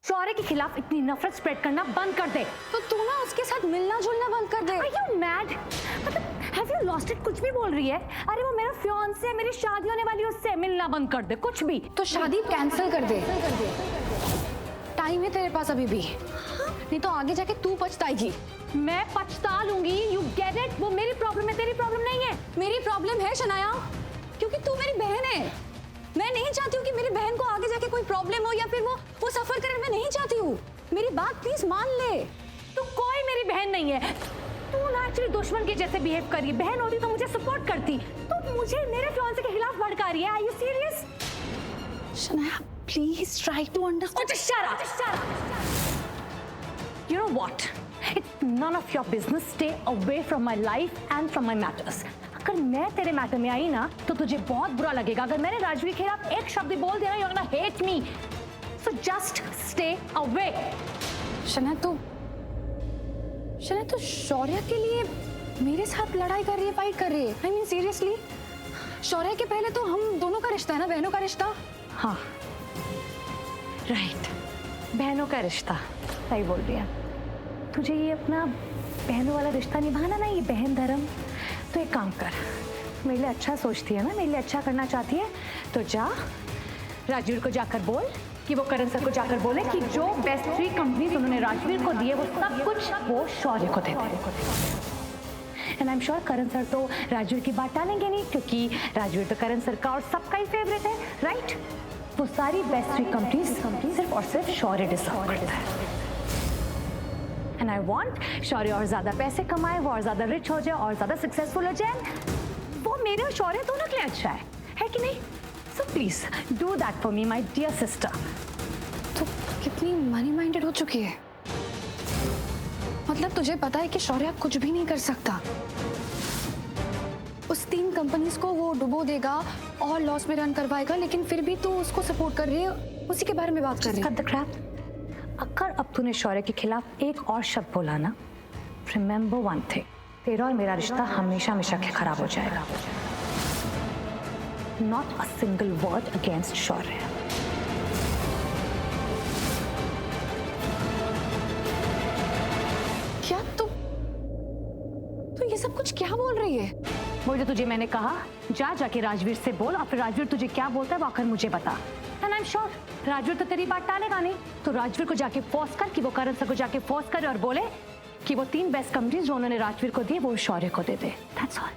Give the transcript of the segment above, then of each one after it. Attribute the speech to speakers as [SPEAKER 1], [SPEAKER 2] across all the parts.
[SPEAKER 1] शौर्य के खिलाफ इतनी नफरत स्प्रेड करना बंद कर दे।
[SPEAKER 2] तो तू ना उसके साथ मिलना जुलना बंद कर दे।
[SPEAKER 1] Are you mad? मतलब have you lost it? कुछ भी बोल रही है। अरे वो मेरा फियांसे है, मेरी शादी होने वाली है, उससे मिलना बंद कर दे, कुछ भी।
[SPEAKER 2] तो शादी कैंसिल कर दे। टाइम है तेरे पास अभी भी, नहीं तो आगे जाके तू पछताएगी।
[SPEAKER 1] मैं पछता लूंगी, you get it? वो मेरी प्रॉब्लम है, तेरी प्रॉब्लम नहीं है।
[SPEAKER 2] मेरी प्रॉब्लम है शनाया, क्योंकि तू मेरी बहन है। मैं नहीं चाहती हूँ कि मेरी बहन को आगे जाके कोई प्रॉब्लम हो या फिर वो सफर करे। मैं नहीं चाहती हूँ। मेरी बात प्लीज मान ले।
[SPEAKER 1] तू कोई मेरी बहन नहीं है। तू ना एक्चुअली दुश्मन के जैसे बिहेव कर रही है। बहन होती तो मुझे सपोर्ट करती। तू मुझे मेरे फियांसे के खिलाफ भड़का रही है। Are you serious?
[SPEAKER 2] Shanaya please try to understand.
[SPEAKER 1] Just shut up. Just shut up. You know what? It's none of your business. Stay away from my life and from my matters. अगर मैं तेरे matter में आई ना तो तुझे बहुत बुरा लगेगा। अगर मैंने राजवीर के खिलाफ एक शब्द भी बोल दिया ना, you're gonna hate me. So just stay away.
[SPEAKER 2] Shanaya तो शौर्य के लिए मेरे साथ लड़ाई कर रही है, फाइट कर रही है। I mean seriously? शौर्य के पहले तो हम दोनों का रिश्ता है ना, बहनों का रिश्ता।
[SPEAKER 1] हाँ, राइट, बहनों का रिश्ता। सही बोल रही है। तुझे ये अपना बहनों वाला रिश्ता निभाना ना, ये बहन धर्म। तो एक काम कर, मेरे लिए अच्छा सोचती है ना, मेरे लिए अच्छा करना चाहती है, तो जा राजवीर को जाकर बोल कि वो करण सर को जाकर बोले कि जो बेस्ट 3 कंपनीज उन्होंने राजवीर को दिए वो सब कुछ वो शौर्य को दे दे। And I am sure Karan sir तो राजवीर की बात टालेंगे नहीं, क्योंकि राजवीर तो करण सर का और सबका ही फेवरेट है, राइट? वो सारी बेस्ट 3 कंपनीज सिर्फ और सिर्फ शौर्य डिजर्व करता है। एंड आई वांट शौर्य और ज्यादा पैसे कमाए, वो और ज्यादा रिच हो जाए और ज्यादा सक्सेसफुल हो जाए। वो मेरे और शौर्य दोनों के लिए अच्छा है कि नहीं? So please do that for me, my dear sister.
[SPEAKER 2] तो कितनी मनी माइंडेड हो चुकी है। मतलब तुझे पता है कि शौर्य कुछ भी नहीं कर सकता। उस 3 कंपनीज को वो डुबो देगा और लॉस में रन करवाएगा, लेकिन फिर भी तू उसको सपोर्ट कर रही है, उसी के बारे में बात कर रही है।
[SPEAKER 1] अगर अब तूने शौर्य के खिलाफ एक और शब्द बोला ना, रिमेंबर वन थिंग, तेरा और मेरा रिश्ता हमेशा हमेशा के खराब हो जाएगा। Not a single word against Shaurya.
[SPEAKER 2] क्या तू ये सब कुछ क्या बोल रही है?
[SPEAKER 1] वो जो तुझे मैंने कहा, जाके राजवीर से बोल, और फिर राजवीर तुझे क्या बोलता है वो आकर मुझे बता। And I am sure Rajveer तो तेरी बात टालेगा नहीं, तो राजवीर को जाके फोर्स कर कि वो करण सर को जाके फोर्स करे और बोले कि वो 3 बेस्ट कंपनीज जो उन्होंने राजवीर को दिए वो शौर्य को दे दे। That's all.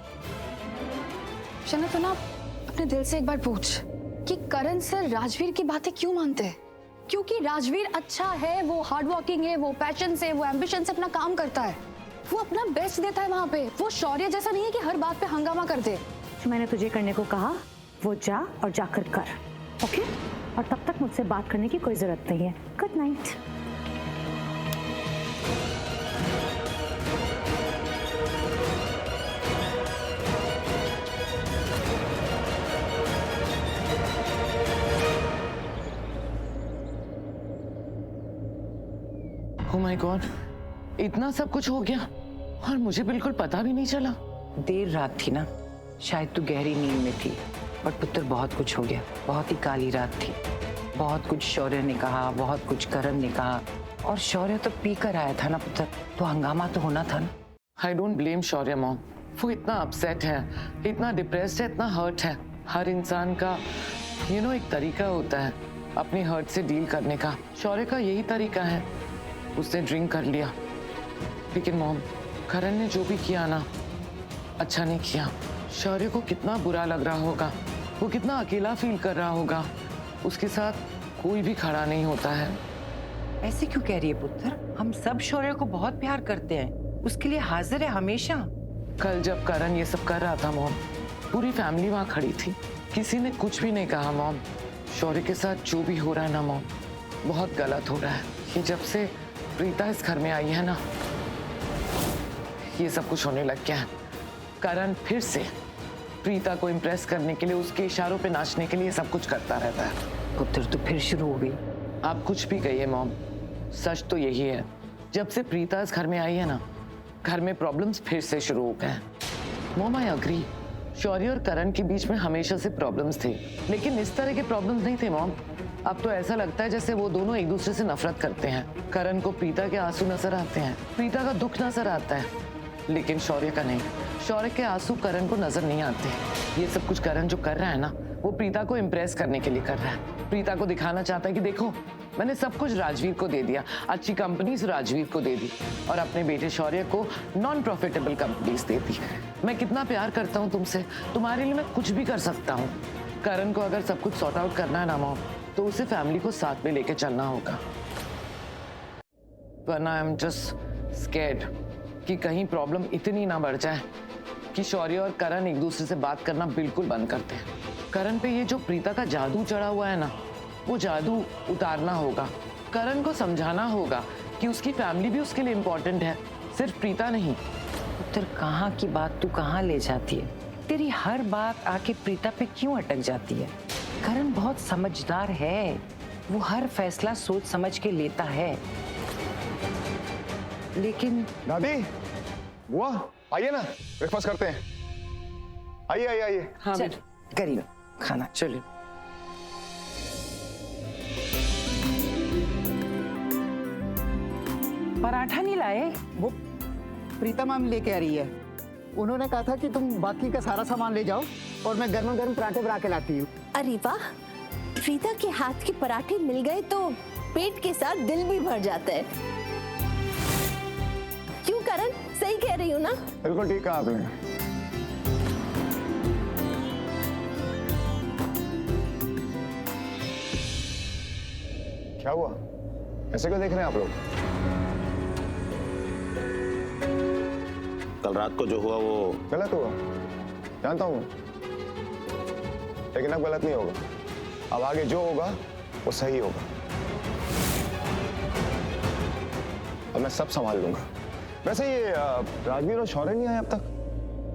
[SPEAKER 2] शना तो ना अपने दिल से एक बार पूछ कि करण सर राजवीर की बातें क्यों मानते हैं? क्योंकि राजवीर अच्छा है, वो हार्ड वर्किंग है, वो पैशन से, वो एम्बिशन से अपना काम करता है, वो अपना बेस्ट देता है वहां पे। वो शौर्य जैसा नहीं है कि हर बात पे हंगामा कर दे।
[SPEAKER 1] जो मैंने तुझे करने को कहा वो जा और जाकर कर, ओके? और तब तक मुझसे बात करने की कोई जरूरत नहीं है। Good night.
[SPEAKER 3] Oh my God, इतना सब कुछ हो गया और मुझे बिल्कुल पता भी नहीं चला।
[SPEAKER 4] देर रात थी ना, शायद तू गहरी नींद में थी, पर पुत्र बहुत कुछ हो गया। बहुत ही काली रात थी। बहुत कुछ शौर्य ने कहा, बहुत कुछ करण ने कहा, और शौर्य तो पी कर आया था ना पुत्र, तो हंगामा तो होना था ना।
[SPEAKER 3] I don't blame Shaurya mom. वो इतना अपसेट है, इतना डिप्रेस्ड है, इतना हर्ट है। हर इंसान का एक तरीका होता है अपनी हर्ट से डील करने का। शौर्य का यही तरीका है। उसने ड्रिंक कर लिया, लेकिन मॉम करण ने जो भी किया ना, अच्छा नहीं किया। शौर्य को कितना बुरा लग रहा होगा, वो कितना अकेला फील कर रहा होगा। उसके साथ कोई भी खड़ा नहीं होता है।
[SPEAKER 4] ऐसे क्यों कह रही है पुत्र? हम सब शौर्य को बहुत प्यार करते हैं, उसके लिए हाजिर है हमेशा।
[SPEAKER 3] कल जब करण ये सब कर रहा था मॉम, पूरी फैमिली वहां खड़ी थी, किसी ने कुछ भी नहीं कहा मॉम। शौर्य के साथ जो भी हो रहा है ना मॉम, बहुत गलत हो रहा है। ये जब से प्रीता इस घर में आई है ना, ये सब कुछ होने लग गया है। करण फिर से प्रीता को इम्प्रेस करने के लिए, उसके इशारों पे नाचने के लिए सब कुछ करता रहता है।
[SPEAKER 4] पुत्र तो फिर शुरू हो गई।
[SPEAKER 3] आप कुछ भी कहिए मॉम, सच तो यही है, जब से प्रीता इस घर में आई है ना, घर में प्रॉब्लम्स फिर से शुरू हो गए हैं। मॉम आई अग्री, शौर्य और करण के बीच में हमेशा से प्रॉब्लम्स थे, लेकिन इस तरह के प्रॉब्लम्स नहीं थे मॉम। अब तो ऐसा लगता है जैसे वो दोनों एक दूसरे से नफरत करते हैं। करण को प्रीता के आंसू नजर आते हैं, प्रीता का दुख नजर आता है, लेकिन शौर्य का नहीं। शौर्य के आंसू करण को नजर नहीं आते। ये सब कुछ करण जो कर रहा है ना, वो प्रीता को इम्प्रेस करने के लिए कर रहा है। प्रीता को दिखाना चाहता है कि देखो, मैंने सब कुछ राजवीर को दे दिया, अच्छी कंपनीज राजवीर को दे दी और अपने बेटे शौर्य को नॉन प्रॉफिटेबल कंपनीज दे दी। मैं कितना प्यार करता हूँ तुमसे, तुम्हारे लिए मैं कुछ भी कर सकता हूँ। करण को अगर सब कुछ सॉर्ट आउट करना है ना मॉम, तो उसे फैमिली को साथ में लेके चलना होगा, वरना आई एम जस्ट स्कैर्ड कि कहीं प्रॉब्लम इतनी ना बढ़ जाए कि शौर्य और करण एक दूसरे से बात करना बिल्कुल बंद करते हैं। करण पे ये जो प्रीता का जादू चढ़ा हुआ है ना, वो जादू उतारना होगा। करण को समझाना होगा कि उसकी फैमिली भी उसके लिए इम्पोर्टेंट है, सिर्फ प्रीता नहीं।
[SPEAKER 4] पुत्र, कहाँ की बात तू कहाँ ले जाती है? तेरी हर बात आके प्रीता पे क्यों अटक जाती है? करण बहुत समझदार है, वो हर फैसला सोच समझ के लेता है। लेकिन
[SPEAKER 5] दादी, बुआ, आइए ना, ब्रेकफास्ट करते हैं। आइए आइए आइए।
[SPEAKER 3] हाँ
[SPEAKER 4] चल करीब खाना।
[SPEAKER 3] चलिए।
[SPEAKER 4] पराठा नहीं लाए?
[SPEAKER 6] वो प्रीता मैम लेके आ रही है। उन्होंने कहा था कि तुम बाकी का सारा सामान ले जाओ और मैं गर्मा गर्म पराठे बना के लाती हूँ।
[SPEAKER 7] अरे वाह, प्रीता के हाथ के पराठे मिल गए तो पेट के साथ दिल भी भर जाता है। क्यों करण, सही कह रही हूँ ना?
[SPEAKER 5] बिल्कुल ठीक कहा आपने। क्या हुआ, ऐसे क्यों देख रहे हैं आप लोग?
[SPEAKER 8] कल रात को जो हुआ वो
[SPEAKER 5] गलत हुआ, जानता हूँ, लेकिन अब गलत नहीं होगा। अब आगे जो होगा वो सही होगा। अब मैं सब संभाल लूंगा। वैसे ये राजवीर और शौर्य नहीं आए अब तक,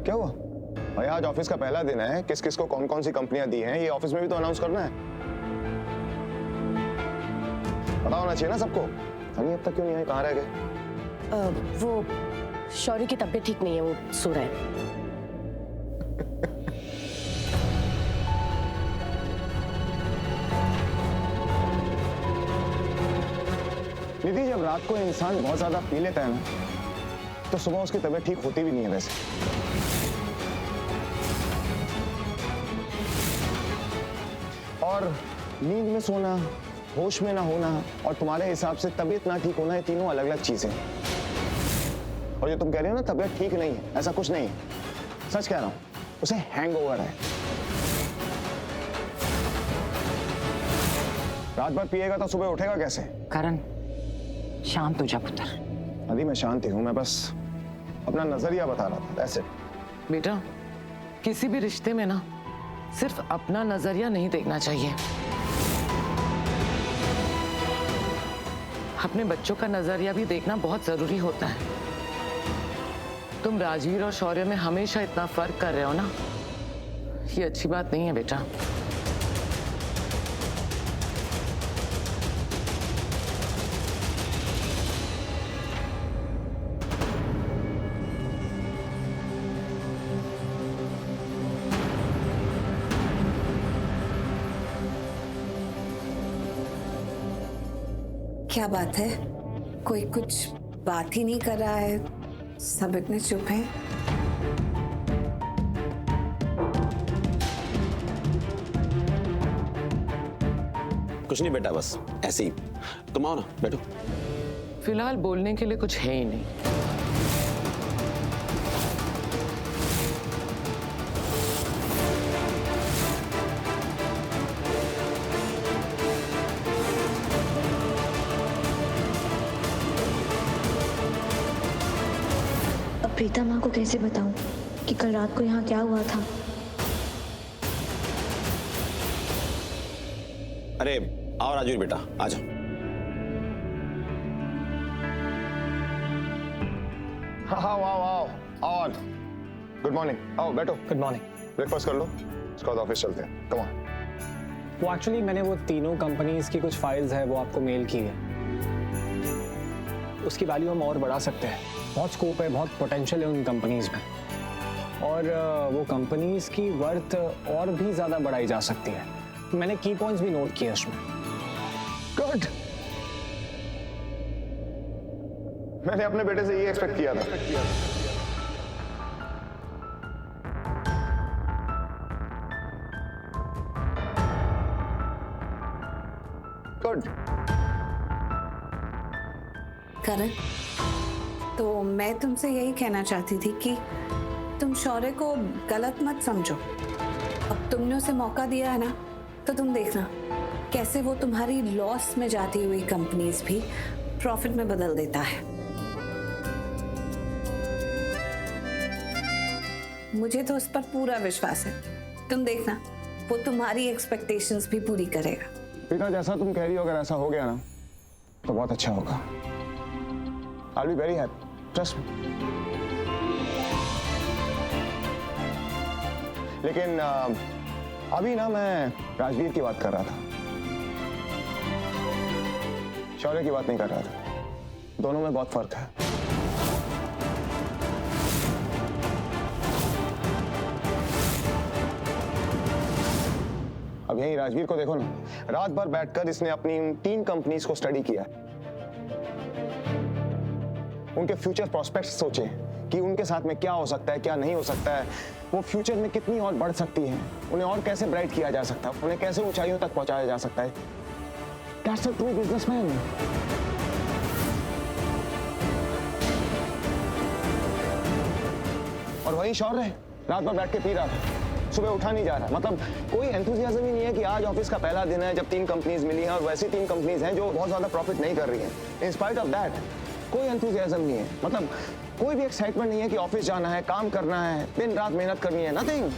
[SPEAKER 5] क्या हुआ? भाई आज ऑफिस का पहला दिन है, किस किस को कौन कौन सी कंपनियां दी हैं, ये ऑफिस में भी तो अनाउंस करना है। पता होना चाहिए ना सबको। अभी अब तक क्यों नहीं आए, कहाँ रह गए?
[SPEAKER 7] वो शौर्य की तबीयत ठीक नहीं है, वो सो रहा है।
[SPEAKER 5] निधि, जब रात को इंसान बहुत ज्यादा पी लेता है ना, तो सुबह उसकी तबीयत ठीक होती भी नहीं है वैसे। और नींद में सोना, होश में ना होना और तुम्हारे हिसाब से तबीयत ना ठीक होना, ये तीनों अलग अलग चीजें हैं। और जो तुम कह रहे हो ना तबीयत ठीक नहीं है, ऐसा कुछ नहीं है। सच कह रहा हूं, उसे हैंगओवर है। रात भर पिएगा तो सुबह उठेगा कैसे?
[SPEAKER 4] करण, शांत हो जा पुत्र।
[SPEAKER 5] अभी मैं शांति हूं, मैं बस अपना नजरिया बता रहा था, ऐसे।
[SPEAKER 3] बेटा, किसी भी रिश्ते में ना सिर्फ अपना नजरिया नहीं देखना चाहिए, अपने बच्चों का नजरिया भी देखना बहुत जरूरी होता है। तुम राजवीर और शौर्य में हमेशा इतना फर्क कर रहे हो ना, ये अच्छी बात नहीं है बेटा।
[SPEAKER 9] क्या बात है, कोई कुछ बात ही नहीं कर रहा है, सब इतने चुप हैं।
[SPEAKER 8] कुछ नहीं बेटा, बस ऐसे ही। तुम आओ ना, बैठो।
[SPEAKER 3] फिलहाल बोलने के लिए कुछ है ही नहीं।
[SPEAKER 10] प्रीता माँ को कैसे बताऊं कि कल रात को यहाँ क्या हुआ था?
[SPEAKER 8] अरे आओ राजवीर बेटा, आ जाओ।
[SPEAKER 5] हाँ, आओ। ऑन। गुड मॉर्निंग, आओ बैठो।
[SPEAKER 11] Good morning.
[SPEAKER 5] ब्रेकफास्ट कर लो, उसके बाद ऑफिस चलते हैं। Come on.
[SPEAKER 11] वो एक्चुअली मैंने वो तीनों कंपनीज की कुछ फाइल्स है वो आपको मेल की है। उसकी वैल्यू हम और बढ़ा सकते हैं, बहुत स्कोप है, बहुत पोटेंशियल है उन कंपनीज में, और वो कंपनीज की वर्थ और भी ज़्यादा बढ़ाई जा सकती है। मैंने की पॉइंट्स भी नोट किए उसमें।
[SPEAKER 5] गुड। मैंने अपने बेटे से ये एक्सपेक्ट किया था। गुड।
[SPEAKER 9] करण, तो मैं तुमसे यही कहना चाहती थी कि तुम शौर्य को गलत मत समझो। अब तुमने उसे मौका दिया है ना, तो तुम देखना कैसे वो तुम्हारी लॉस में जाती हुई कंपनीज भी प्रॉफिट में बदल देता है। मुझे तो उस पर पूरा विश्वास है। तुम देखना वो तुम्हारी एक्सपेक्टेशंस भी पूरी करेगा।
[SPEAKER 5] प्रीता, जैसा तुम कह रही हो, अगर ऐसा हो गया ना तो बहुत अच्छा होगा। I'll be very happy. Trust me. लेकिन अभी ना मैं राजवीर की बात कर रहा था, शौर्य की बात नहीं कर रहा था। दोनों में बहुत फर्क है। अब यही राजवीर को देखो ना, रात भर बैठकर इसने अपनी 3 कंपनीज को स्टडी किया, उनके फ्यूचर प्रोस्पेक्ट्स सोचे कि उनके साथ में क्या हो सकता है, क्या नहीं हो सकता है, वो फ्यूचर में कितनी और बढ़ सकती हैं, उन्हें और कैसे ब्राइट किया जा सकता है, उन्हें कैसे ऊंचाइयों तक पहुंचाया जा सकता है। That's a true businessman. और वही शौर्य रात भर बैठ के पी रहा था, सुबह उठा नहीं जा रहा। मतलब कोई एंथुसियाज्म ही नहीं है कि आज ऑफिस का पहला दिन है जब 3 कंपनीज मिली हैं, और वैसी 3 कंपनीज हैं जो बहुत ज्यादा प्रॉफिट नहीं कर रही हैं। इन स्पाइट ऑफ दैट कोई एंथुसियाज्म नहीं है, मतलब कोई भी एक्साइटमेंट नहीं है कि ऑफिस जाना है, काम करना है, दिन रात मेहनत करनी है। नथिंग।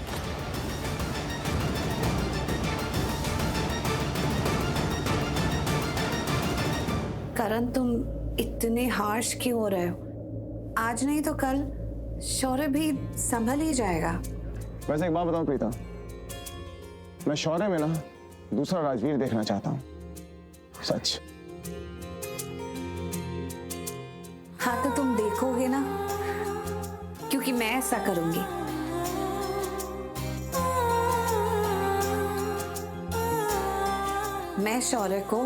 [SPEAKER 9] करण, तुम इतने हार्श क्यों हो रहे हो? आज नहीं तो कल शौर्य भी संभल ही जाएगा।
[SPEAKER 5] वैसे एक बात बताऊं प्रीता, मैं शौर्य में ना दूसरा राजवीर देखना चाहता हूं, सच।
[SPEAKER 9] हाँ, तो तुम देखोगे ना, क्योंकि मैं ऐसा करूंगी। मैं शौर्य को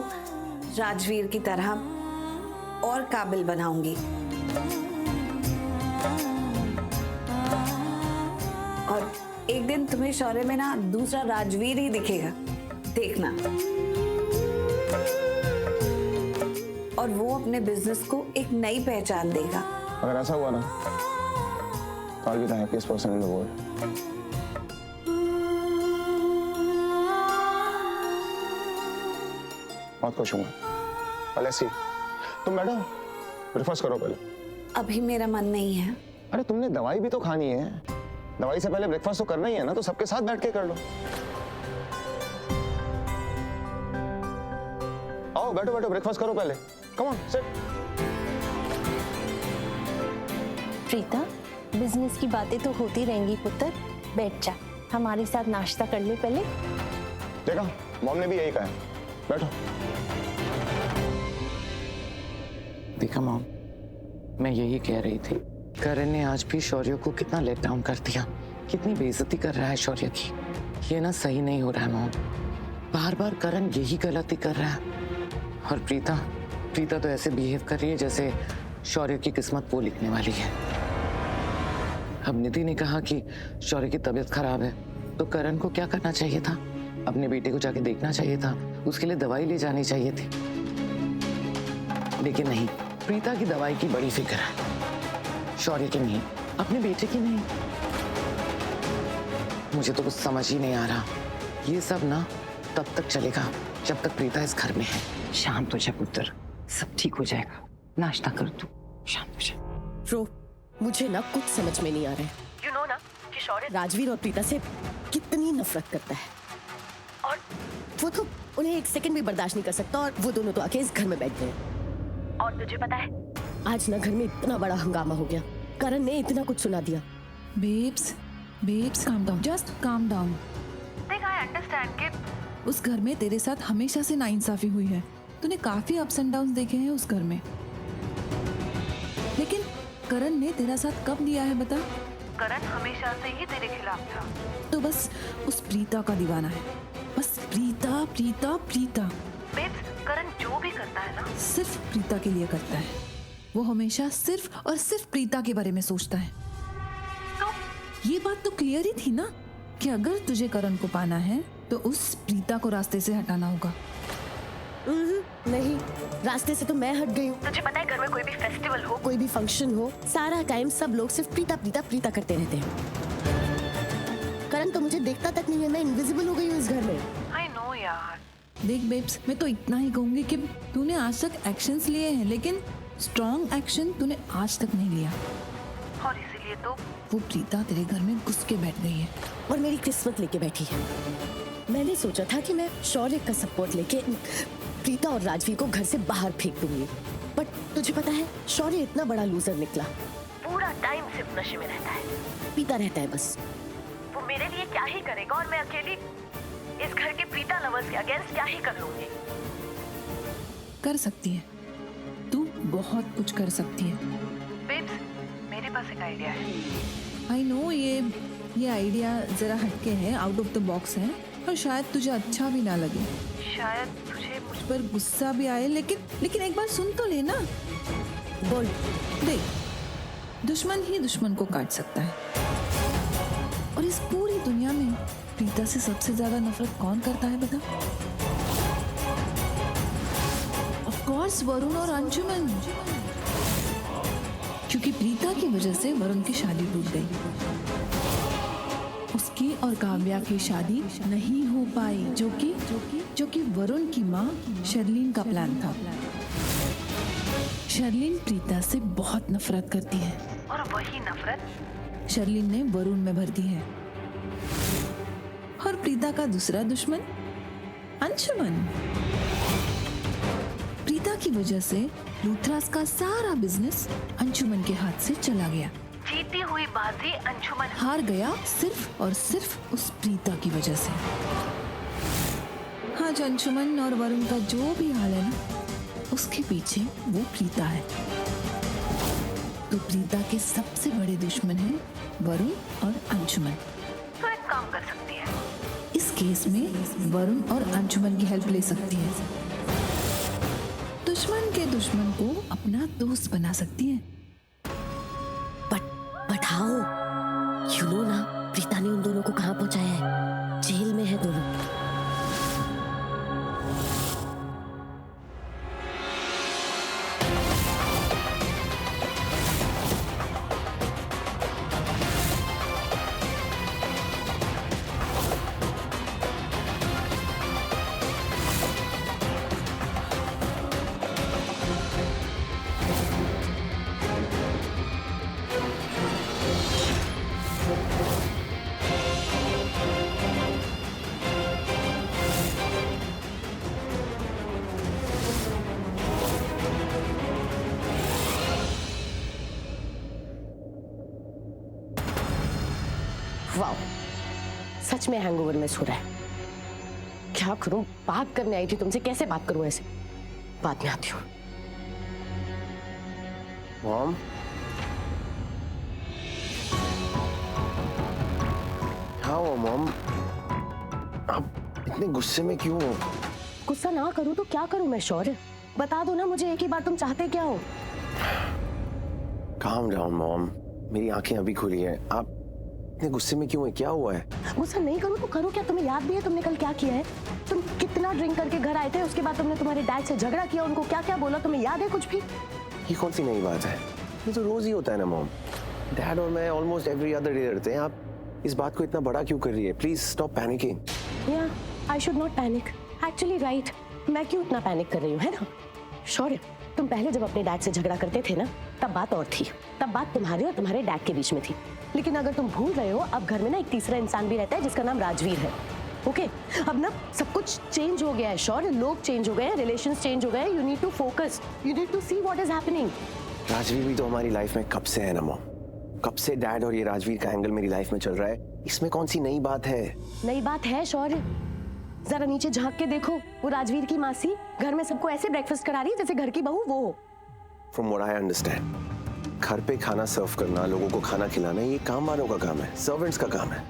[SPEAKER 9] राजवीर की तरह और काबिल बनाऊंगी, और एक दिन तुम्हें शौर्य में ना दूसरा राजवीर ही दिखेगा, देखना। और वो अपने बिजनेस को एक नई पहचान देगा।
[SPEAKER 5] अगर ऐसा हुआ ना तो I'll be the happiest person in the world. बहुत खुश हूँ। पहले सी तुम बैठो, ब्रेकफास्ट करो पहले।
[SPEAKER 9] अभी मेरा मन नहीं है।
[SPEAKER 5] अरे तुमने दवाई भी तो खानी है, दवाई से पहले ब्रेकफास्ट तो करना ही है ना, तो सबके साथ बैठ के कर लो। आओ बैठो बैठो, ब्रेकफास्ट करो पहले। Come on, sit.
[SPEAKER 7] Preeta, business की बातें तो होती रहेंगी पुत्र, बैठ जा, हमारे साथ नाश्ता कर ले पहले।
[SPEAKER 5] देखा, मॉम ने भी यही कहा, बैठो।
[SPEAKER 3] देखा मॉम, मैं यही कह रही थी, करण ने आज भी शौर्य को कितना लेट डाउन कर दिया, कितनी बेइज्जती कर रहा है शौर्य की। ये ना सही नहीं हो रहा है मॉम, बार बार करण यही गलती कर रहा है। और प्रीता तो ऐसे बिहेव कर रही है जैसे शौर्य की किस्मत वो लिखने वाली है। अब निधि ने कहा कि शौर्य की तबीयत खराब है, तो करण को क्या करना चाहिए था? अपने बेटे को जाके देखना चाहिए था, उसके लिए दवाई ले जानी चाहिए थी। लेकिन नहीं, प्रीता की दवाई की बड़ी फिक्र है, शौर्य की नहीं, अपने बेटे की नहीं। मुझे तो कुछ समझ ही नहीं आ रहा। ये सब ना तब तक चलेगा जब तक प्रीता इस घर में है।
[SPEAKER 4] शांत हो जा पुत्र, सब ठीक हो जाएगा। नाश्ता कर तू, शांत हो जा।
[SPEAKER 12] रो, मुझे ना कुछ समझ में नहीं आ रहा है।
[SPEAKER 10] यू नो ना कि शौर्य
[SPEAKER 12] राजवीर और प्रीता से कितनी नफरत करता है, और वो तो उन्हें एक सेकंड भी बर्दाश्त नहीं कर सकता, और वो दोनों तो आके इस घर में बैठ गए।
[SPEAKER 10] और तुझे पता है
[SPEAKER 12] आज ना घर में इतना बड़ा हंगामा हो गया, करण ने इतना कुछ सुना दिया।
[SPEAKER 13] Babes calm down, just calm down.
[SPEAKER 10] देख, आई अंडरस्टैंड कि
[SPEAKER 13] उस घर में तेरे साथ हमेशा से नाइंसाफी हुई है, तूने काफी अप्स एंड डाउन्स देखे हैं उस घर में, लेकिन करण ने तेरा साथ कब दिया है बता?
[SPEAKER 10] करण हमेशा से ही तेरे खिलाफ था।
[SPEAKER 13] तो बस उस प्रीता का दीवाना है, बस प्रीता प्रीता प्रीता।
[SPEAKER 10] बेब्स,
[SPEAKER 1] करण जो भी करता है ना
[SPEAKER 13] सिर्फ प्रीता के लिए करता है। वो हमेशा सिर्फ और सिर्फ प्रीता के बारे में सोचता है। तो ये बात तो क्लियर ही थी ना कि अगर तुझे करण को पाना है तो उस प्रीता को रास्ते से हटाना होगा।
[SPEAKER 12] नहीं, रास्ते से तो मैं हट गई हूँ।
[SPEAKER 7] तुझे पता है घर में कोई भी फेस्टिवल हो,
[SPEAKER 12] कोई भी फंक्शन हो, सारा टाइम सब लोग सिर्फ प्रीता प्रीता प्रीता करते रहते हैं। करण तो मुझे देखता तक नहीं है, मैं इनविजिबल हो गई हूँ इस घर में।
[SPEAKER 1] आई नो यार।
[SPEAKER 13] देख बेब्स, मैं तो इतना ही कहूंगी कि तूने आज तक एक्शंस लिए हैं, लेकिन स्ट्रॉन्ग एक्शन तूने आज तक नहीं लिया,
[SPEAKER 1] और इसीलिए तो
[SPEAKER 13] वो प्रीता तेरे घर में घुस के बैठ गई है।
[SPEAKER 12] और मेरी किस्मत लेके बैठी है। मैंने सोचा था कि मैं शौर्य का सपोर्ट लेके प्रीता और राजवीर को घर से बाहर फेंक दूंगी, बट तुझे पता है शौर्य इतना बड़ा लूजर निकला।
[SPEAKER 7] पूरा टाइम सिर्फ नशे में रहता है,
[SPEAKER 12] पीता रहता है बस।
[SPEAKER 7] वो मेरे लिए क्या ही करेगा और मैं अकेली इस घर के प्रीता लवर्स के अगेंस्ट क्या ही कर लूंगी।
[SPEAKER 13] कर सकती है, तू बहुत कुछ कर सकती है।
[SPEAKER 1] बेब्स, मेरे पास एक आइडिया है।
[SPEAKER 13] आई नो ये आइडिया जरा हटके है, आउट ऑफ द बॉक्स है, और शायद तुझे अच्छा भी ना लगे,
[SPEAKER 1] शायद तुझे
[SPEAKER 13] मुझ पर गुस्सा भी आए, लेकिन एक बार सुन तो लेना।
[SPEAKER 12] बोल।
[SPEAKER 13] देख, दुश्मन ही दुश्मन को काट सकता है, और इस पूरी दुनिया में प्रीता से सबसे ज्यादा नफरत कौन करता है बता? ऑफ कोर्स वरुण और अंशुमन, क्योंकि प्रीता की वजह से वरुण की शादी टूट गई। उसकी और काव्या की शादी नहीं हो पाई, जो कि वरुण की माँ शर्लिन का प्लान था। शर्लिन प्रीता से बहुत नफरत करती है,
[SPEAKER 1] और वही नफरत
[SPEAKER 13] शर्लिन ने वरुण में भर दी है। और प्रीता का दूसरा दुश्मन अंशुमन। प्रीता की वजह से लूथरास का सारा बिजनेस अंशुमन के हाथ से चला गया।
[SPEAKER 1] जीती हुई बाजी अंशुमन
[SPEAKER 13] हार गया सिर्फ और सिर्फ उस प्रीता की वजह से। आज अंशुमन और वरुण का जो भी हाल है ना, उसके पीछे वो प्रीता है। तो प्रीता के सबसे बड़े दुश्मन हैं वरुण और अंशुमन।
[SPEAKER 1] तो एक काम कर सकती है,
[SPEAKER 13] इस केस में वरुण और अंशुमन की हेल्प ले सकती है। दुश्मन के दुश्मन को अपना दोस्त बना सकती है।
[SPEAKER 12] But how? यू नो ना प्रीता ने उन दोनों को कहाँ पहुंचाया है? जेल में है दोनों। वाओ, सच में हैंगओवर मिस हो रहा है। क्या करूं? बात करने आई थी तुमसे, कैसे बात करूं ऐसे? बाद में आती हूँ।
[SPEAKER 5] मॉम, हाँ वो मॉम, आप इतने गुस्से में क्यों हो?
[SPEAKER 12] गुस्सा ना करूं तो क्या करूं मैं शौर्य? बता दो ना मुझे एक ही बार, तुम चाहते क्या हो?
[SPEAKER 5] काम डाउन मॉम, मेरी आंखें अभी खुली हैं। आप इतने गुस्से में क्यों है? क्या हुआ है?
[SPEAKER 12] गुस्सा नहीं करूं तो करूं क्या? तुम्हें याद भी है तुमने कल क्या किया है? तुम कितना ड्रिंक करके घर आए थे, उसके बाद तुमने तुम्हारे डैड से झगड़ा किया, उनको क्या क्या बोला, तुम्हें याद है कुछ भी?
[SPEAKER 5] ये कौन सी नई बात है? ये तो रोज ही होता है ना मॉम। डैड और मैं ऑलमोस्ट एवरी अदर डे लड़ते हैं। आप इस बात को इतना बड़ा क्यों कर रही है? Please stop panicking.
[SPEAKER 12] या I should not panic. Actually right, मैं क्यों इतना पैनिक कर रही हूँ, है ना? शौर्य, तुम पहले जब अपने डैड से झगड़ा करते थे ना, तब बात और थी। तब बात तुम्हारे और तुम्हारे डैड के बीच में थी। लेकिन अगर तुम भूल रहे हो, अब घर में ना एक तीसरा इंसान भी रहता है जिसका नाम राजवीर है। ओके, अब ना सब कुछ चेंज हो गया है शौर्य, लोग चेंज हो गए हैं, रिलेशंस चेंज हो गए हैं। You need to focus, you need to see what is happening.
[SPEAKER 5] Rajveer भी तो हमारी लाइफ में कब से है ना मॉम। कब से डैड और ये राजवीर का एंगल मेरी लाइफ में चल रहा है। इसमें कौन सी नई बात है?
[SPEAKER 12] नई बात है शौर्य, जरा नीचे झांक के देखो। वो राजवीर की मासी घर में सबको ऐसे ब्रेकफास्ट करा रही है जैसे घर की बहू वो हो।
[SPEAKER 5] From what I understand, घर पे खाना सर्व करना, लोगों को खाना खिलाना, ये काम वालों का काम है, सर्वेंट्स का काम है।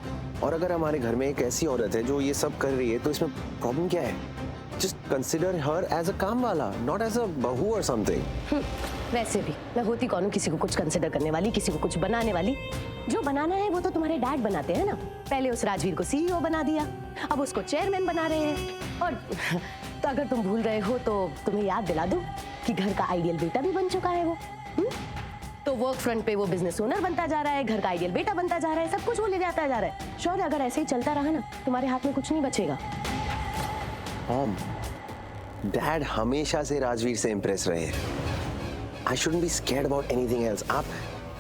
[SPEAKER 5] और अगर हमारे घर में एक ऐसी औरत है जो ये सब कर रही है, तो इसमें प्रॉब्लम क्या है?
[SPEAKER 8] Just consider her as a काम वाला, not as a बहू or something.
[SPEAKER 12] वैसे भी मैं होती कौन हूँ किसी को कुछ कंसिडर करने वाली, किसी को कुछ बनाने वाली। जो बनाना है वो तो तुम्हारे डैड बनाते हैं ना। पहले उस राजवीर को सीईओ बना दिया, अब उसको चेयरमैन बना रहे हैं। और तो अगर तुम भूल रहे हो तो तुम्हें याद दिला दूं कि घर का आइडियल बेटा भी बन चुका है वो। तो वर्क फ्रंट पे वो बिजनेस ओनर बनता जा रहा है, घर का आइडियल बेटा बनता जा रहा है, सब कुछ वो ले जाता जा रहा है। शौर्य, अगर ऐसे ही चलता रहा ना, तुम्हारे हाथ में कुछ नहीं बचेगा।
[SPEAKER 8] Mom, Dad हमेशा से राजवीर से इम्प्रेस रहे हैं। I shouldn't be scared about anything else. आप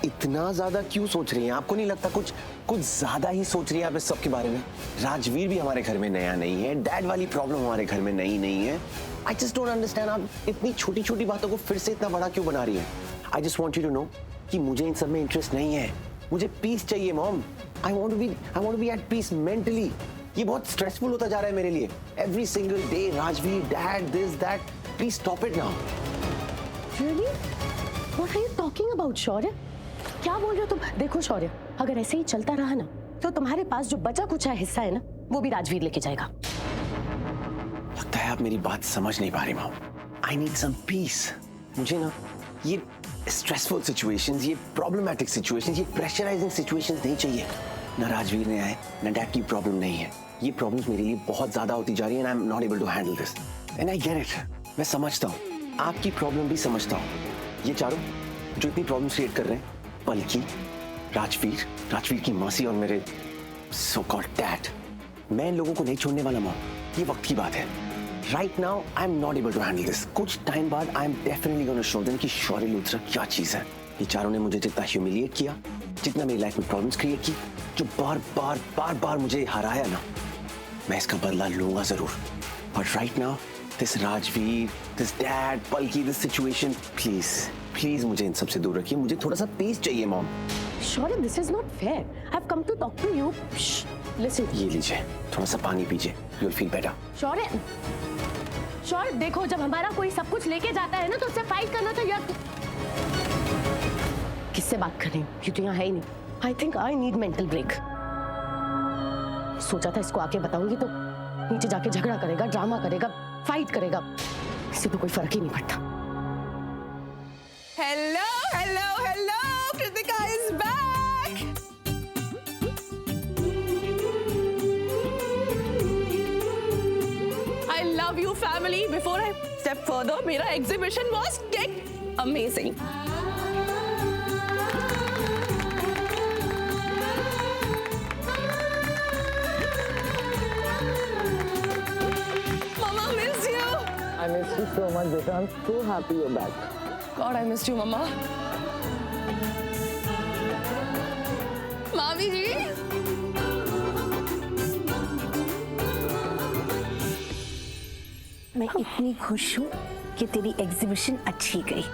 [SPEAKER 8] इतना ज्यादा क्यों सोच रही हैं? आपको नहीं लगता कुछ ज्यादा ही सोच रही हैं आप इस सब के बारे में? राजवीर भी हमारे घर में नया नहीं है, डैड वाली प्रॉब्लम हमारे घर में नई नहीं है। I just don't understand, आप इतनी छोटी छोटी बातों को फिर से इतना बड़ा क्यों बना रही है? I just want you to know कि मुझे इन सब में इंटरेस्ट नहीं है। मुझे पीस चाहिए mom. I want to be at peace mentally. ये बहुत स्ट्रेसफुल होता जा रहा है मेरे लिए। Every single day, Rajveer, dad, this, that. Please stop it now.
[SPEAKER 12] Really? What are you talking about, शौर्य? क्या बोल रहे हो तुम? देखो शौर्य, अगर ऐसे ही चलता रहा ना, तो तुम्हारे पास जो बचा कुचा हिस्सा है ना, वो भी राजवीर लेके जाएगा।
[SPEAKER 8] लगता है आप मेरी बात समझ नहीं पा रही mom. I need some peace. मुझे ना ये स्ट्रेसफुल सिचुएशंस, ये प्रॉब्लमैटिक सिचुएशंस, ये प्रेशराइजिंग सिचुएशंस नहीं चाहिए। ना राजवीर ने आए, ना डैड की प्रॉब्लम नहीं है। ये प्रॉब्लम्स मेरे लिए बहुत ज्यादा होती जा रही है, and I'm not able to handle this. And I get it. मैं समझता हूँ, आपकी प्रॉब्लम भी समझता हूँ। ये चारों जो इतनी प्रॉब्लम्स क्रिएट कर रहे हैं, पलकी, राजवीर की मौसी और मेरे so called dad, मैं इन लोगों को नहीं छोड़ने वाला मॉम। ये वक्त की बात है। Right now, I'm not able to handle this. कुछ टाइम बाद I'm definitely going to show them कि शौर्य लूथरा क्या चीज है। ये चारों ने मुझे जितना ह्यूमिलिएट किया, जितना मेरी लाइफ में प्रॉब्लम्स क्रिएट की, जो बार मुझे हराया ना, मैं इसका बदला लूंगा जरूर। But right now, this Rajveer, this dad, Palki, this situation, please मुझे इन सब से दूर रखिए। मुझे थोड़ा सा पीस चाहिए mom.
[SPEAKER 12] Shaurya, this is not fair. I've come to talk to you. Shh, listen.
[SPEAKER 8] ये लीजिए, थोड़ा सा पानी पीजिए। You'll feel better.
[SPEAKER 12] शौर्य, देखो, जब हमारा कोई सब कुछ लेके जाता है ना, तो उससे फाइट करना तो यार। किससे बात कर रही हूँ? ये तो यहाँ है ही नहीं। I think I need mental break. सोचा था इसको आके बताऊंगी तो नीचे जाके झगड़ा करेगा, ड्रामा करेगा, फाइट करेगा। इससे तो कोई फर्क ही नहीं पड़ता।
[SPEAKER 2] Hello Kritika is back. I love you family. Before I step further, मेरा exhibition was amazing.
[SPEAKER 3] I miss you so much, beta. I'm so happy you're back.
[SPEAKER 2] God, I missed you, Mama. मामी जी।
[SPEAKER 7] मैं इतनी खुश हूँ कि तेरी एग्जीबिशन अच्छी गई।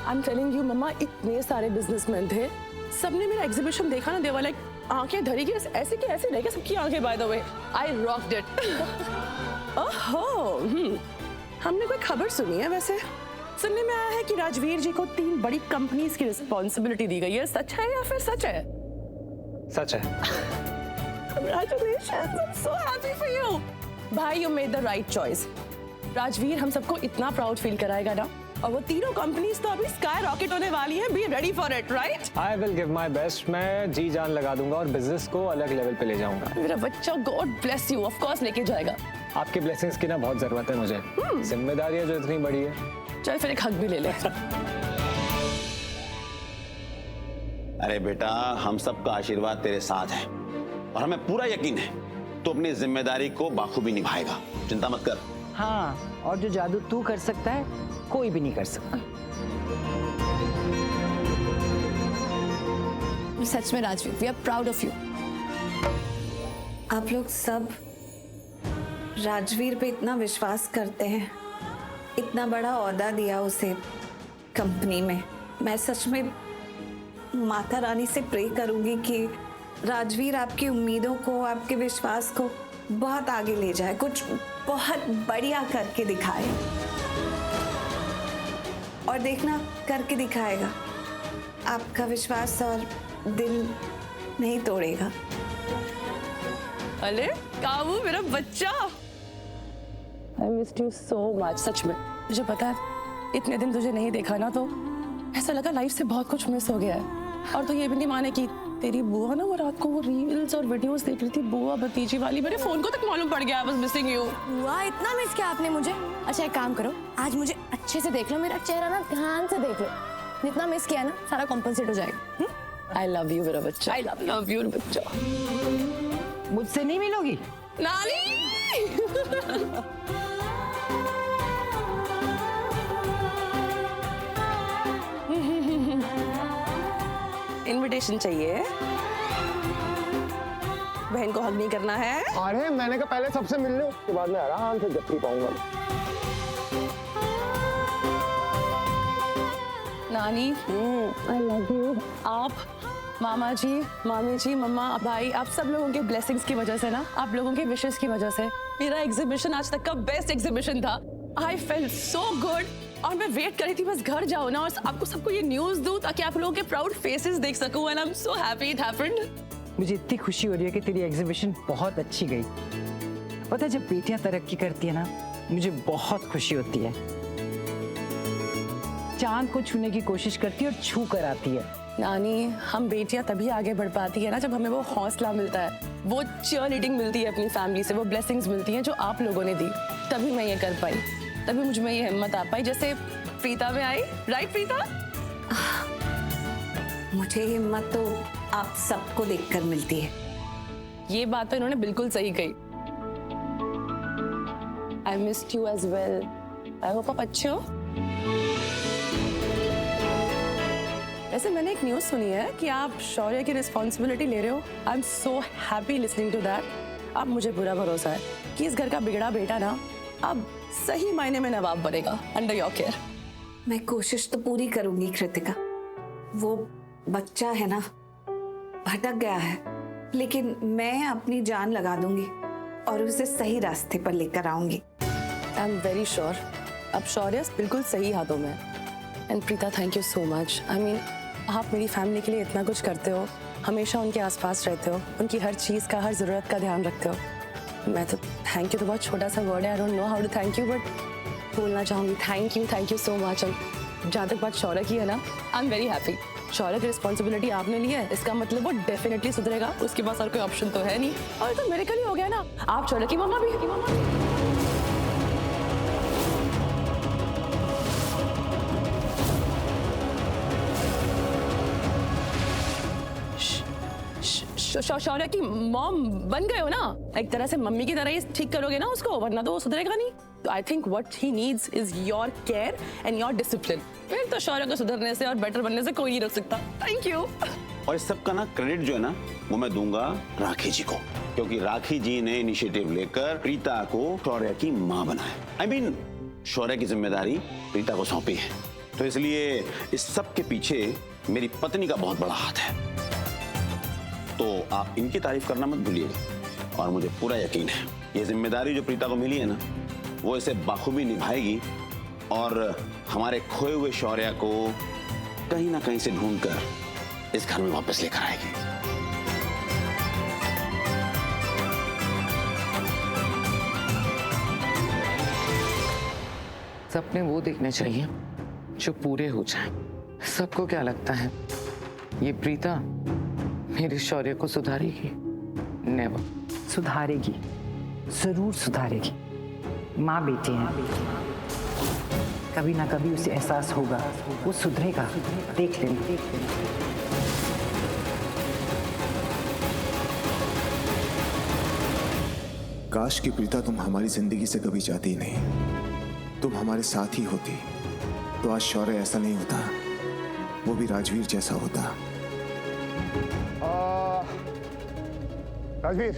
[SPEAKER 2] I'm telling you, Mama, इतने सारे बिजनेसमैन थे, सबने मेरा एग्जीबिशन देखा ना, दे वर लाइक आंखें धरी की ऐसे के ऐसे रह गए सबकी आंखें। By the way, I rocked it. ओहो, हमने कोई खबर सुनी है? वैसे सुनने में आया है कि राजवीर जी को 3 बड़ी कंपनीज की रिस्पॉन्सिबिलिटी दी गई है। सच है या फिर सच है?
[SPEAKER 11] सच है।
[SPEAKER 2] Congratulations, I'm so happy for you. भाई, you made the right choice. Rajveer हम सबको इतना प्राउड फील कराएगा ना, और वो 3 कंपनीज तो अभी स्काई रॉकेट होने वाली हैं। Be ready for it, right?
[SPEAKER 11] I will give my best. मैं जी जान लगा दूंगा और बिजनेस को अलग लेवल पे ले जाऊंगा।
[SPEAKER 2] मेरा बच्चा, God bless you, of course लेके जाएगा।
[SPEAKER 11] आपके ब्लेसिंग्स की ना बहुत जरूरत है मुझे। जिम्मेदारियां जो इतनी बड़ी है।
[SPEAKER 2] चल फिर एक हग भी ले ले।
[SPEAKER 8] अरे बेटा, हम सबका आशीर्वाद तेरे साथ है और हमें पूरा यकीन है तो अपनी जिम्मेदारी को बाखूबी निभाएगा। चिंता मत कर।
[SPEAKER 4] हाँ, और जो जादू तू कर सकता है, कोई भी नहीं कर सकता।
[SPEAKER 2] सच में Rajveer, we are proud of you.
[SPEAKER 9] आप लोग सब राजवीर पे इतना विश्वास करते हैं, इतना बड़ा ओहदा दिया उसे कंपनी में। मैं सच में माता रानी से प्रे करूंगी कि राजवीर आपकी उम्मीदों को, आपके विश्वास को बहुत आगे ले जाए, कुछ बहुत बढ़िया करके दिखाए। और देखना, करके दिखाएगा। आपका विश्वास और दिल नहीं तोड़ेगा।
[SPEAKER 2] अरे काबू, मेरा बच्चा।
[SPEAKER 14] Missed you so much. सच में मुझे पता है, इतने दिन तुझे नहीं देखा ना तो ऐसा लगा लाइफ से बहुत कुछ मिस हो गया है। और तो ये भी नहीं माने कि तेरी बुआ ना वो रात को वो रील्स और वीडियोस देख रही थी, बुआ भतीजी वाली। मेरे फोन को तक मालूम पड़ गया आई वाज मिसिंग यू।
[SPEAKER 7] बुआ इतना मिस किया आपने मुझे? अच्छा एक काम करो, आज मुझे अच्छे से देख लो, मेरा चेहरा ना ध्यान से देख लो, जितना मिस किया ना सारा कॉम्पनसेट हो जाएगा।
[SPEAKER 14] आई लव यू मेरा बच्चा, आई लव यू बच्चा।
[SPEAKER 4] मुझसे नहीं मिलोगी?
[SPEAKER 14] नानी इनविटेशन चाहिए, बहन को हग नहीं करना है।
[SPEAKER 5] अरे मैंने कहा पहले सबसे मिल लो, उसके बाद मैं आराम से जप्पी पाऊंगा।
[SPEAKER 14] नानी आई लव यू। आप, मामा जी, मामी जी, मम्मा, भाई, आप सब लोगों के ब्लेसिंग्स की वजह से ना, आप लोगों के विशेस की वजह से मेरा एग्जीबिशन आज तक का बेस्ट एग्जीबिशन था। I felt so good. और मैं वेट कर रही थी बस घर जाओ ना और आपको सबको ये न्यूज़ दूं ताकि आप लोगों के प्राउड फेसेस देख सकूं। And I am so happy it happened.
[SPEAKER 4] मुझे इतनी खुशी हो रही है कि तेरी एग्जीबिशन बहुत अच्छी गई। पता है जब बेटियां तरक्की करती है ना, मुझे बहुत खुशी होती है। चांद को छूने की कोशिश करती है और छू कर आती है।
[SPEAKER 14] नानी, हम बेटियां तभी आगे बढ़ पाती है ना जब हमें वो हौसला मिलता है, वो चीयरलीडिंग मिलती है अपनी फैमिली से, वो ब्लेसिंग्स मिलती हैं जो आप लोगों ने दी, तभी मैं ये कर पाई, तभी मुझ में ये हिम्मत आ पाई जैसे प्रीता में आई। राइट प्रीता?
[SPEAKER 9] मुझे हिम्मत तो आप सबको देखकर मिलती है।
[SPEAKER 14] ये बात तो इन्होंने बिल्कुल सही कही। I missed you as well. I hope आप अच्छे हो। वैसे मैंने एक न्यूज़ सुनी है कि आप शौर्य की रिस्पॉन्सिबिलिटी ले रहे हो। I am so happy listening to that. अब मुझे पूरा भरोसा है कि इस घर का बिगड़ा बेटा ना अब सही मायने में नवाब बनेगा अंडर योर केयर।
[SPEAKER 9] मैं कोशिश तो पूरी करूंगी कृतिका। वो बच्चा है ना, भटक गया है, लेकिन मैं अपनी जान लगा दूंगी और उसे सही रास्ते पर लेकर आऊंगी।
[SPEAKER 14] आई एम वेरी श्योर अब शौर्य बिल्कुल सही हाथों में। And Preeta, thank you so much. I mean, आप मेरी फैमिली के लिए इतना कुछ करते हो, हमेशा उनके आसपास रहते हो, उनकी हर चीज़ का, हर ज़रूरत का ध्यान रखते हो। मैं तो थैंक यू तो बहुत छोटा सा वर्ड है, I don't know how to thank you, but बोलना चाहूँगी थैंक यू सो मच। और जहाँ तक बात शौर्य की है ना, आई एम वेरी हैप्पी। शौर्य की रिस्पॉन्सिबिलिटी आपने ली है, इसका मतलब वो डेफिनेटली सुधरेगा, उसके पास और कोई ऑप्शन तो है नहीं। और तो मेरे कल ही हो गया ना, आप शौर्य की मम्मा भी। शौर्य की मॉम बन गए हो ना, एक तरह से मम्मी की तरह ही ठीक करोगे ना उसको, वरना तो वो सुधरेगा नहीं। तो I think what he needs is your care and your discipline. फिर तो शौर्य को सुधरने से और बेटर बनने से कोई नहीं रोक सकता। Thank you.
[SPEAKER 8] और इस सब का ना क्रेडिट जो है ना, वो मैं दूंगा राखी जी को, क्योंकि राखी जी ने इनिशिएटिव लेकर प्रीता को शौर्य की माँ बनाया। आई मीन, शौर्य की जिम्मेदारी प्रीता को सौंपी है, तो इसलिए इस सब के पीछे मेरी पत्नी का बहुत बड़ा हाथ है। तो आप इनकी तारीफ करना मत भूलिएगा। और मुझे पूरा यकीन है ये जिम्मेदारी जो प्रीता को मिली है ना, वो इसे बाखूबी निभाएगी और हमारे खोए हुए शौर्य को कहीं ना कहीं से ढूंढकर इस घर में वापस लेकर आएगी।
[SPEAKER 3] सपने वो देखने चाहिए जो पूरे हो जाएं। सबको क्या लगता है ये प्रीता मेरे शौर्य को सुधारेगी? नेवर।
[SPEAKER 4] सुधारेगी, जरूर सुधारेगी। माँ बेटी हैं, कभी ना कभी उसे एहसास होगा, वो सुधरेगा, देख लेना।
[SPEAKER 15] काश की प्रीता तुम हमारी जिंदगी से कभी जाती ही नहीं, तुम हमारे साथ ही होती, तो आज शौर्य ऐसा नहीं होता, वो भी राजवीर जैसा होता।
[SPEAKER 5] राजवीर,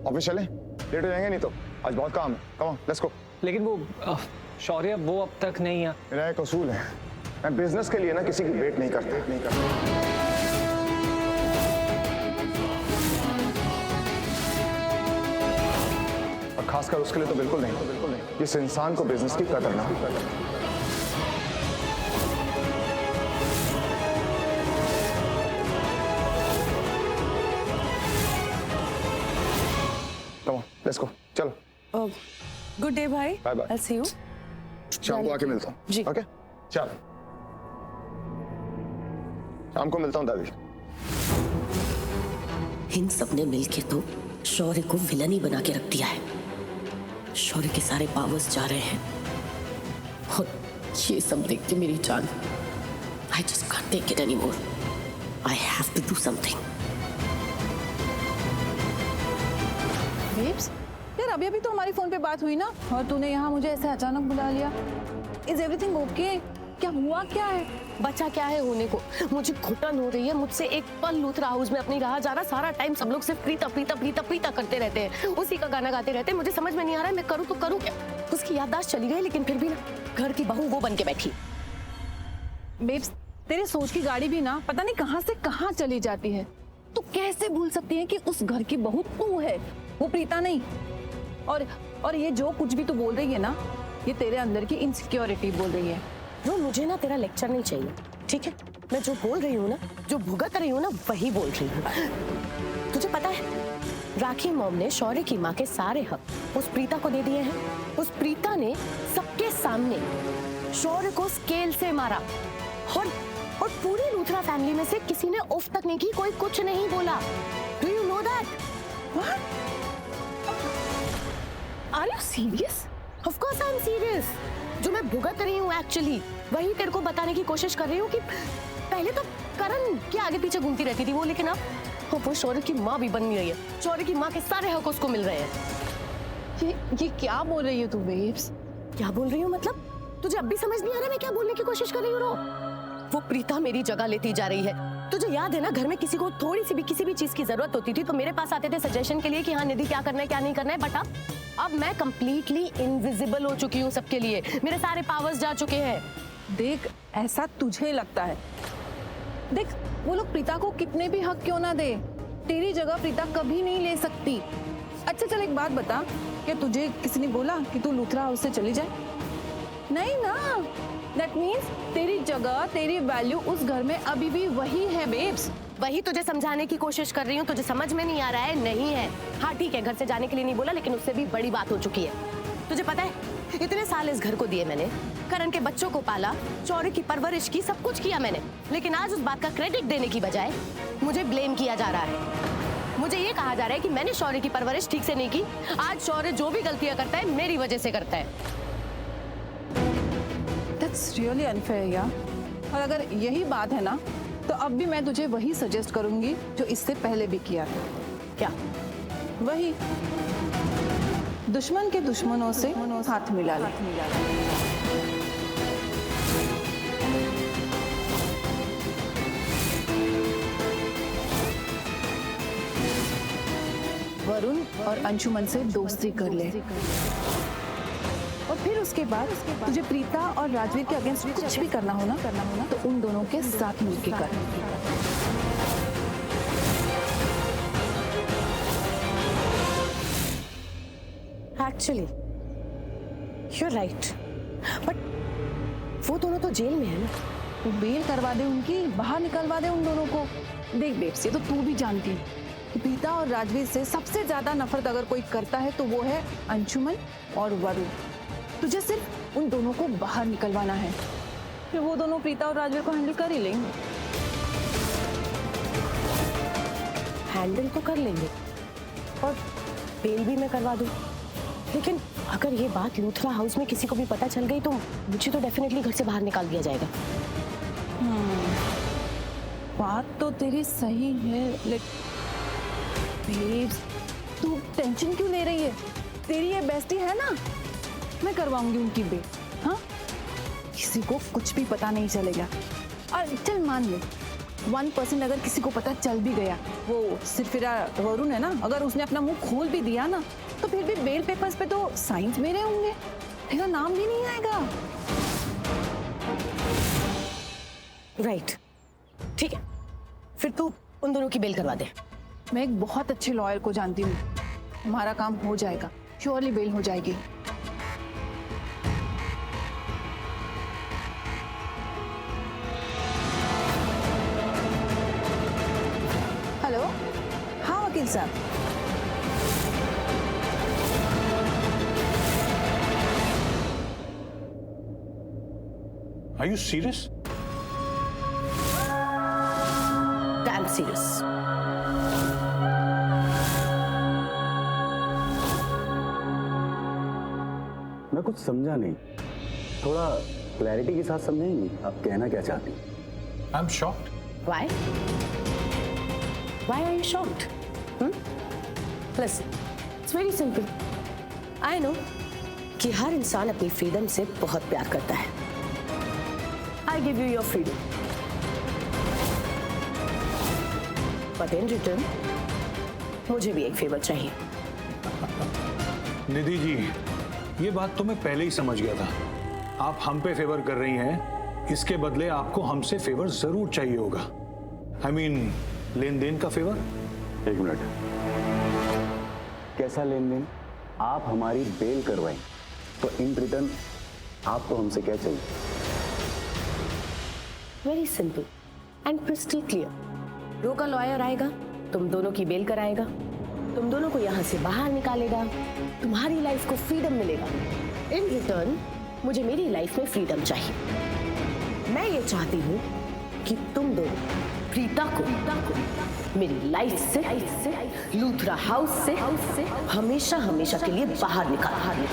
[SPEAKER 5] ऑफिस चले? लेट हो जाएंगे नहीं तो, आज बहुत काम है। Come on, let's go.
[SPEAKER 11] लेकिन वो शौर्य वो अब तक नहीं है।
[SPEAKER 5] मेरा एक असूल है, मैं बिजनेस के लिए ना किसी की वेट नहीं करता। और खासकर उसके लिए तो बिल्कुल नहीं, जिस इंसान को बिजनेस की कदर ना हो। Come on, let's go. चलो।
[SPEAKER 14] गुड डे भाई।
[SPEAKER 5] Bye bye.
[SPEAKER 14] I'll see you.
[SPEAKER 5] शाम को आके मिलता हूँ।
[SPEAKER 14] जी।
[SPEAKER 5] ओके चल, शाम को मिलता हूँ दादी।
[SPEAKER 12] इन सब ने मिलके तो शौर्य को विलन ही बना के रख दिया है। शौर्य के सारे पावर्स जा रहे हैं और ये सब देख के मेरी जान, I just can't take it anymore. I have to do something.
[SPEAKER 16] Babes, यार अभी अभी तो हमारी फोन पे बात हुई ना, और तूने यहाँ मुझे ऐसे अचानक बुला लिया। Is everything okay? क्या हुआ क्या है?
[SPEAKER 12] बचा क्या है होने को? मुझे घुटन हो रही है, मुझसे एक पल लूथरा हाउस में अपनी रहा जा रहा। सारा टाइम सब लोग सिर्फ प्रीता प्रीता प्रीता प्रीता करते रहते हैं, उसी का गाना गाते रहते हैं। मुझे समझ में नहीं आ रहा है मैं करूँ तो करूँ क्या। उसकी याददाश्त चली गई, लेकिन फिर भी ना घर की बहू वो बन के बैठी।
[SPEAKER 16] बेब्स, तेरे सोच की गाड़ी भी ना पता नहीं कहाँ से कहाँ चली जाती है। तू कैसे भूल सकती है कि उस घर की बहू तू है, वो प्रीता नहीं। और ये जो कुछ भी तू बोल रही है ना, ये तेरे अंदर की इनसिक्योरिटी बोल रही है।
[SPEAKER 12] रो, मुझे ना तेरा लेक्चर नहीं चाहिए, ठीक है? मैं जो बोल रही हूँ ना, जो भुगत रही हूँ ना, वही बोल रही हूँ। तुझे पता है, राखी मॉम ने शौर्य की माँ के सारे हक उस प्रीता को दे दिए हैं। उस प्रीता ने सबके सामने शौर्य को स्केल से मारा, और पूरी लूथरा फैमिली में से किसी ने उफ तक नहीं की, कोई कुछ नहीं बोला। Do you know that? Are you serious? Of course I am serious. जो मैं भुगत रही हूँ एक्चुअली, वही तेरे को बताने की कोशिश कर रही हूँ कि पहले तो करण के आगे पीछे घूमती रहती थी वो, लेकिन अब वो शौर्य की माँ भी बन रही है। शौर्य की माँ के सारे हक उसको मिल रहे हैं।
[SPEAKER 16] ये क्या बोल रही हो तू बेब्स?
[SPEAKER 12] क्या बोल रही हूँ मतलब? तुझे अब भी समझ नहीं आ रहा मैं क्या बोलने की कोशिश कर रही हूँ? वो प्रीता मेरी जगह लेती जा रही है। तुझे याद है ना, घर में किसी को थोड़ी सी भी किसी भी चीज की जरूरत होती थी तो मेरे पास आते थे सजेशन के लिए कि हाँ निधि क्या करना है क्या नहीं करना है। बट अब मैं कंप्लीटली इनविजिबल हो चुकी हूँ सबके लिए, मेरे सारे पावर्स जा चुके हैं।
[SPEAKER 16] देख, ऐसा तुझे लगता है। देख, वो लोग प्रीता को कितने भी हक क्यों ना दे, तेरी जगह प्रीता कभी नहीं ले सकती। अच्छा चल एक बात बता, क्या तुझे किसी ने बोला कि तू लूथरा हाउस से चली जाए? नहीं ना। दैट मीन्स तेरी जगह, तेरी वैल्यू उस घर में अभी भी वही है बेब्स।
[SPEAKER 12] वही तुझे समझाने की कोशिश कर रही हूँ, तुझे समझ में नहीं आ रहा है? नहीं है। हाँ ठीक है, घर से जाने के लिए नहीं बोला, लेकिन उससे भी बड़ी बात हो चुकी है। तुझे पता है, इतने साल इस घर को दिए मैंने, करण के बच्चों को पाला, शौर्य की परवरिश की, सब कुछ किया मैंने, लेकिन आज उस बात का क्रेडिट देने की बजाय मुझे ब्लेम किया जा रहा है। मुझे ये कहा जा रहा है कि मैंने शौर्य की परवरिश ठीक से नहीं की। आज शौर्य जो भी गलतियां करता है मेरी वजह से करता है।
[SPEAKER 16] That's really unfair यार। और अगर यही बात है ना, तो अब भी मैं तुझे वही सजेस्ट करूंगी जो इससे पहले भी किया था।
[SPEAKER 12] क्या?
[SPEAKER 16] वही, दुश्मन के दुश्मनों से हाथ मिला ले। वरुण और अंशुमन से दोस्ती कर ले, और फिर उसके बाद तुझे प्रीता और राजवीर के अगेंस्ट कुछ भी करना हो ना तो उन दोनों के साथ मिलकर कर।
[SPEAKER 12] एक्चुअली you're right, बट वो दोनों तो जेल में है ना।
[SPEAKER 16] तो बेल करवा दे उनकी, बाहर निकलवा दे उन दोनों को। देख बेब्स, ये तो तू भी जानती है कि प्रीता और राजवीर से सबसे ज्यादा नफरत अगर कोई करता है तो वो है अंशुमन और वरुण। तुझे सिर्फ उन दोनों को बाहर निकलवाना है, फिर वो दोनों प्रीता और राजवीर को हैंडल कर ही लेंगे।
[SPEAKER 12] हैंडल तो कर लेंगे और बेल भी मैं करवा दूं, लेकिन अगर ये बात लूथरा हाउस में किसी को भी पता चल गई तो मुझे तो डेफिनेटली घर से बाहर निकाल दिया जाएगा।
[SPEAKER 16] बात तो तेरी सही है, लेकिन तू टेंशन क्यों ले रही है? तेरी ये बेस्टी है ना, मैं करवाऊंगी उनकी बेल। हाँ, किसी को कुछ भी पता नहीं चलेगा। और चल मान ले 1% अगर किसी को पता चल भी गया, वो सिरफिरा वरुण है ना, अगर उसने अपना मुंह खोल भी दिया ना, तो फिर भी बेल पेपर्स पे तो साइंस मेरे होंगे, तेरा नाम भी नहीं आएगा।
[SPEAKER 12] राइट, ठीक है, फिर तू उन दोनों की बेल करवा दे।
[SPEAKER 16] मैं एक बहुत अच्छे लॉयर को जानती हूँ, हमारा काम हो जाएगा, श्योरली बेल हो जाएगी। हेलो, हाँ वकील साहब।
[SPEAKER 17] Are you serious?
[SPEAKER 12] Damn serious.
[SPEAKER 18] मैं कुछ समझा नहीं, थोड़ा क्लैरिटी के साथ समझाएंगी आप कहना क्या चाहती?
[SPEAKER 17] I'm shocked.
[SPEAKER 12] Why? Why are you shocked? Listen, it's very simple. I know कि हर इंसान अपनी फ्रीडम से बहुत प्यार करता है. I give you your freedom. But in return, मुझे भी एक फेवर चाहिए.
[SPEAKER 17] निधि जी, ये बात तो मैं पहले ही समझ गया था. आप हम पे फेवर कर रही हैं, इसके बदले आपको हमसे फेवर जरूर चाहिए होगा. I mean, लेन देन का फेवर.
[SPEAKER 18] एक मिनट, कैसा लेन देन? आप हमारी बेल करवाएं तो इन रिटर्न आपको हमसे क्या चाहिए?
[SPEAKER 12] Very simple and crystal clear. रो का लॉयर आएगा, तुम दोनों की बेल कराएगा, तुम दोनों को यहाँ से बाहर निकालेगा, तुम्हारी लाइफ को फ्रीडम मिलेगा. इन रिटर्न मुझे मेरी लाइफ में फ्रीडम चाहिए. मैं ये चाहती हूँ कि तुम दोनों प्रीता को मेरी लाइफ से लूथरा हाउस से हमेशा हमेशा के लिए बाहर निकाल.